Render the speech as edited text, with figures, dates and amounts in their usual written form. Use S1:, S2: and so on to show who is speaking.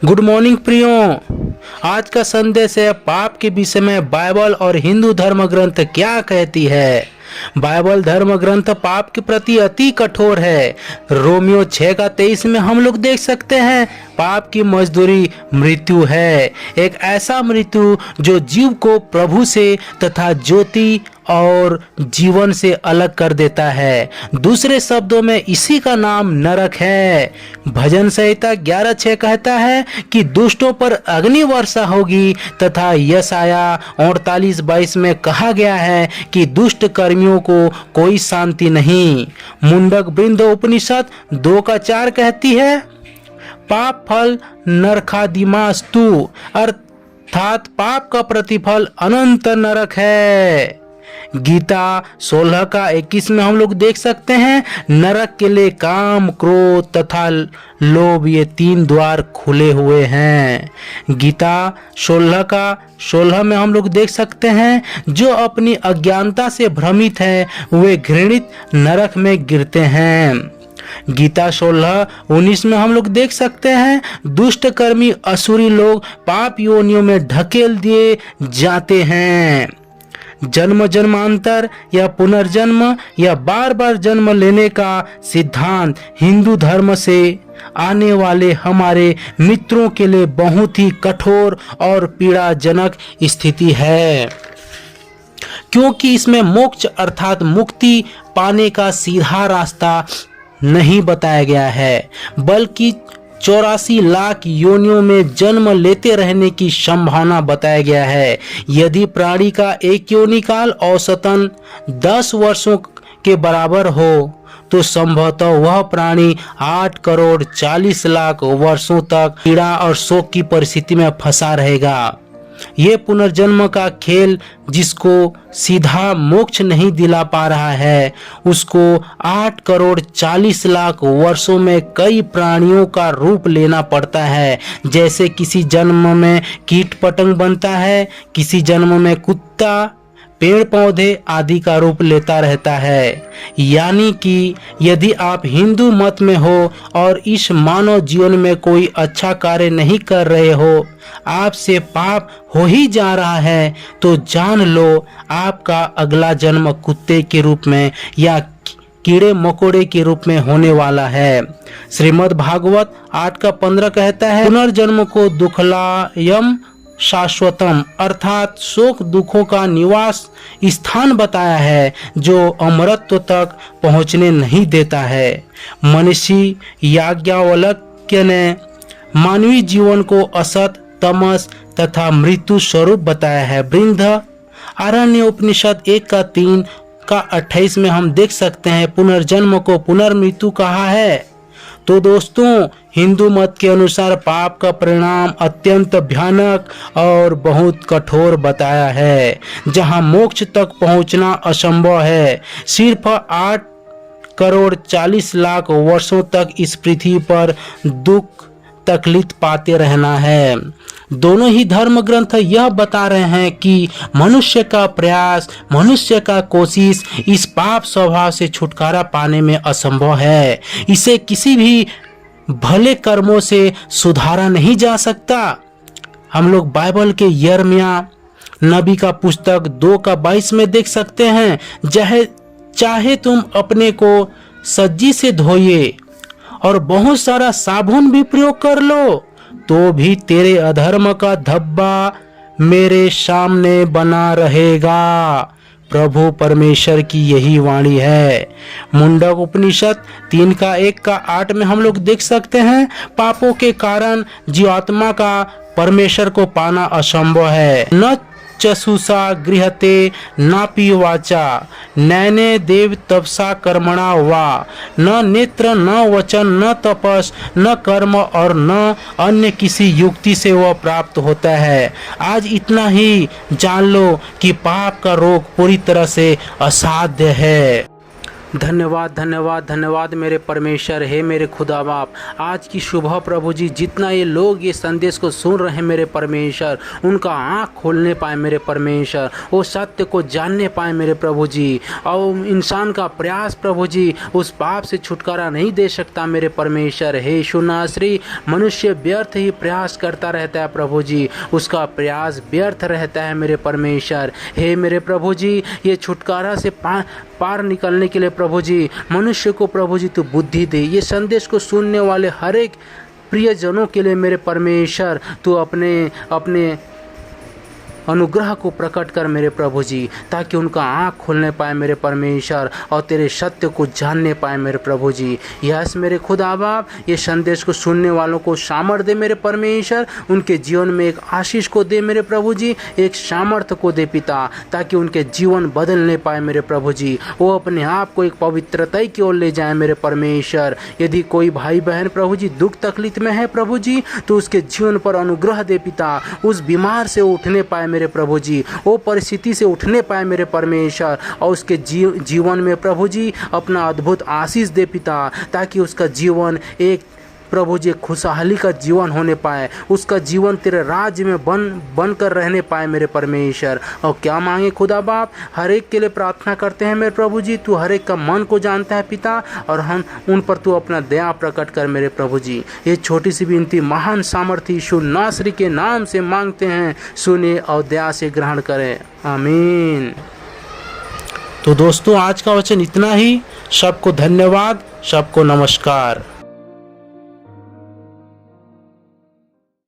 S1: Good morning प्रियो। आज का संदेश है पाप के विषय में बाइबल और हिंदू धर्म ग्रंथ क्या कहती है। बाइबल धर्म ग्रंथ पाप के प्रति अति कठोर है। रोमियो 6:23 में हम लोग देख सकते हैं पाप की मजदूरी मृत्यु है, एक ऐसा मृत्यु जो जीव को प्रभु से तथा ज्योति और जीवन से अलग कर देता है। दूसरे शब्दों में इसी का नाम नरक है। भजन संहिता 11:6 कहता है कि दुष्टों पर अग्नि वर्षा होगी तथा यशाया 48:22 में कहा गया है कि दुष्ट कर्मियों को कोई शांति नहीं। मुंडक बृंद उपनिषद 2:4 कहती है पाप फल नरकादिमास्तु, अर्थात पाप का प्रतिफल अनंत नरक है। गीता 16:21 में हम लोग देख सकते हैं नरक के लिए काम, क्रोध तथा लोभ, ये 3 द्वार खुले हुए हैं। गीता 16:16 में हम लोग देख सकते हैं जो अपनी अज्ञानता से भ्रमित है वे घृणित नरक में गिरते हैं। गीता 16:19 में हम लोग देख सकते हैं दुष्ट कर्मी असुरी लोग पाप योनियों में ढकेल दिए जाते हैं। जन्म जन्मांतर या पुनर्जन्म या बार बार जन्म लेने का सिद्धांत हिंदू धर्म से आने वाले हमारे मित्रों के लिए बहुत ही कठोर और पीड़ाजनक स्थिति है, क्योंकि इसमें मोक्ष अर्थात मुक्ति पाने का सीधा रास्ता नहीं बताया गया है, बल्कि 84 लाख योनियों में जन्म लेते रहने की संभावना बताया गया है। यदि प्राणी का एक योनि काल औसतन 10 वर्षों के बराबर हो तो संभवतः वह प्राणी 8,40,00,000 वर्षों तक पीड़ा और शोक की परिस्थिति में फंसा रहेगा। ये पुनर्जन्म का खेल जिसको सीधा मोक्ष नहीं दिला पा रहा है उसको 8,40,00,000 वर्षों में कई प्राणियों का रूप लेना पड़ता है। जैसे किसी जन्म में कीट पतंग बनता है, किसी जन्म में कुत्ता, पेड़ पौधे आदि का रूप लेता रहता है। यानी कि यदि आप हिंदू मत में हो और इस मानव जीवन में कोई अच्छा कार्य नहीं कर रहे हो, आपसे पाप हो ही जा रहा है, तो जान लो आपका अगला जन्म कुत्ते के रूप में या कीड़े मकोड़े के रूप में होने वाला है। श्रीमद् भागवत 8:15 कहता है पुनर्जन्म को दुखलायम शाश्वतम, अर्थात शोक दुखों का निवास स्थान बताया है जो अमरत्व तक पहुंचने नहीं देता है। मनीषी याज्ञवल्क्य ने मानवीय जीवन को असत, तमस तथा मृत्यु स्वरूप बताया है। बृहद आरण्य उपनिषद 1:3-28 में हम देख सकते हैं पुनर्जन्म को पुनर्मृत्यु कहा है। तो दोस्तों हिंदू मत के अनुसार पाप का परिणाम अत्यंत भयानक और बहुत कठोर बताया है, जहां मोक्ष तक पहुंचना असंभव है। सिर्फ 8,40,00,000 वर्षों तक इस पृथ्वी पर दुख तकलीफ पाते रहना है। दोनों ही धर्म ग्रंथ यह बता रहे हैं कि मनुष्य का प्रयास, मनुष्य का कोशिश इस पाप स्वभाव से छुटकारा पाने में असंभव है। इसे किसी भी भले कर्मों से सुधारा नहीं जा सकता। हम लोग बाइबल के यिर्मयाह नबी का पुस्तक 2:22 में देख सकते हैं चाहे तुम अपने को सज्जी से धोइए और बहुत सारा साबुन भी प्रयोग कर लो तो भी तेरे अधर्म का धब्बा मेरे सामने बना रहेगा। प्रभु परमेश्वर की यही वाणी है। मुंडक उपनिषद 3:1-8 में हम लोग देख सकते हैं पापों के कारण जीवात्मा का परमेश्वर को पाना असंभव है। न चक्षुषा गृहते नापि वाचा नैने देव तपसा कर्मणा वा, न नेत्र न वचन न तपस न कर्म और न अन्य किसी युक्ति से वह प्राप्त होता है। आज इतना ही जान लो कि पाप का रोग पूरी तरह से असाध्य है। धन्यवाद धन्यवाद धन्यवाद मेरे परमेश्वर, हे मेरे खुदा बाप। आज की सुबह प्रभु जी जितना ये लोग ये संदेश को सुन रहे हैं मेरे परमेश्वर, उनका आँख खोलने पाए मेरे परमेश्वर, वो सत्य को जानने पाए मेरे प्रभु जी। और इंसान का प्रयास प्रभु जी उस पाप से छुटकारा नहीं दे सकता मेरे परमेश्वर। हे यीशु नासरी, मनुष्य व्यर्थ ही प्रयास करता रहता है प्रभु जी, उसका प्रयास व्यर्थ रहता है मेरे परमेश्वर। हे मेरे प्रभु जी, ये छुटकारा से पार निकलने के लिए प्रभु जी मनुष्य को प्रभु जी तू बुद्धि दे। ये संदेश को सुनने वाले हर एक प्रियजनों के लिए मेरे परमेश्वर तू अपने अनुग्रह को प्रकट कर मेरे प्रभु जी, ताकि उनका आँख खोलने पाए मेरे परमेश्वर और तेरे सत्य को जानने पाए मेरे प्रभु जी। यस मेरे खुदा बाप, ये संदेश को सुनने वालों को सामर्थ्य दे मेरे परमेश्वर, उनके जीवन में एक आशीष को दे मेरे प्रभु जी, एक सामर्थ्य को दे पिता, ताकि उनके जीवन बदलने पाए मेरे प्रभु जी, वो अपने आप को एक पवित्रता की ओर ले जाए मेरे परमेश्वर। यदि कोई भाई बहन प्रभु जी दुख तकलीफ में है प्रभु जी, तो उसके जीवन पर अनुग्रह दे पिता, उस बीमार से उठने पाए मेरे प्रभु जी, वो परिस्थिति से उठने पाए मेरे परमेश्वर, और उसके जीवन में प्रभु जी अपना अद्भुत आशीष दे पिता, ताकि उसका जीवन एक प्रभु जी खुशहाली का जीवन होने पाए, उसका जीवन तेरे राज्य में बन कर रहने पाए मेरे परमेश्वर। और क्या मांगे खुदा बाप, हर एक के लिए प्रार्थना करते हैं मेरे प्रभु जी, तू हर एक का मन को जानता है पिता, और हम उन पर तू अपना दया प्रकट कर मेरे प्रभु जी। ये छोटी सी विनती महान सामर्थी यीशु नासरी के नाम से मांगते हैं, सुने और दया से ग्रहण करें, आमीन। तो दोस्तों आज का वचन इतना ही। सबको धन्यवाद, सबको नमस्कार।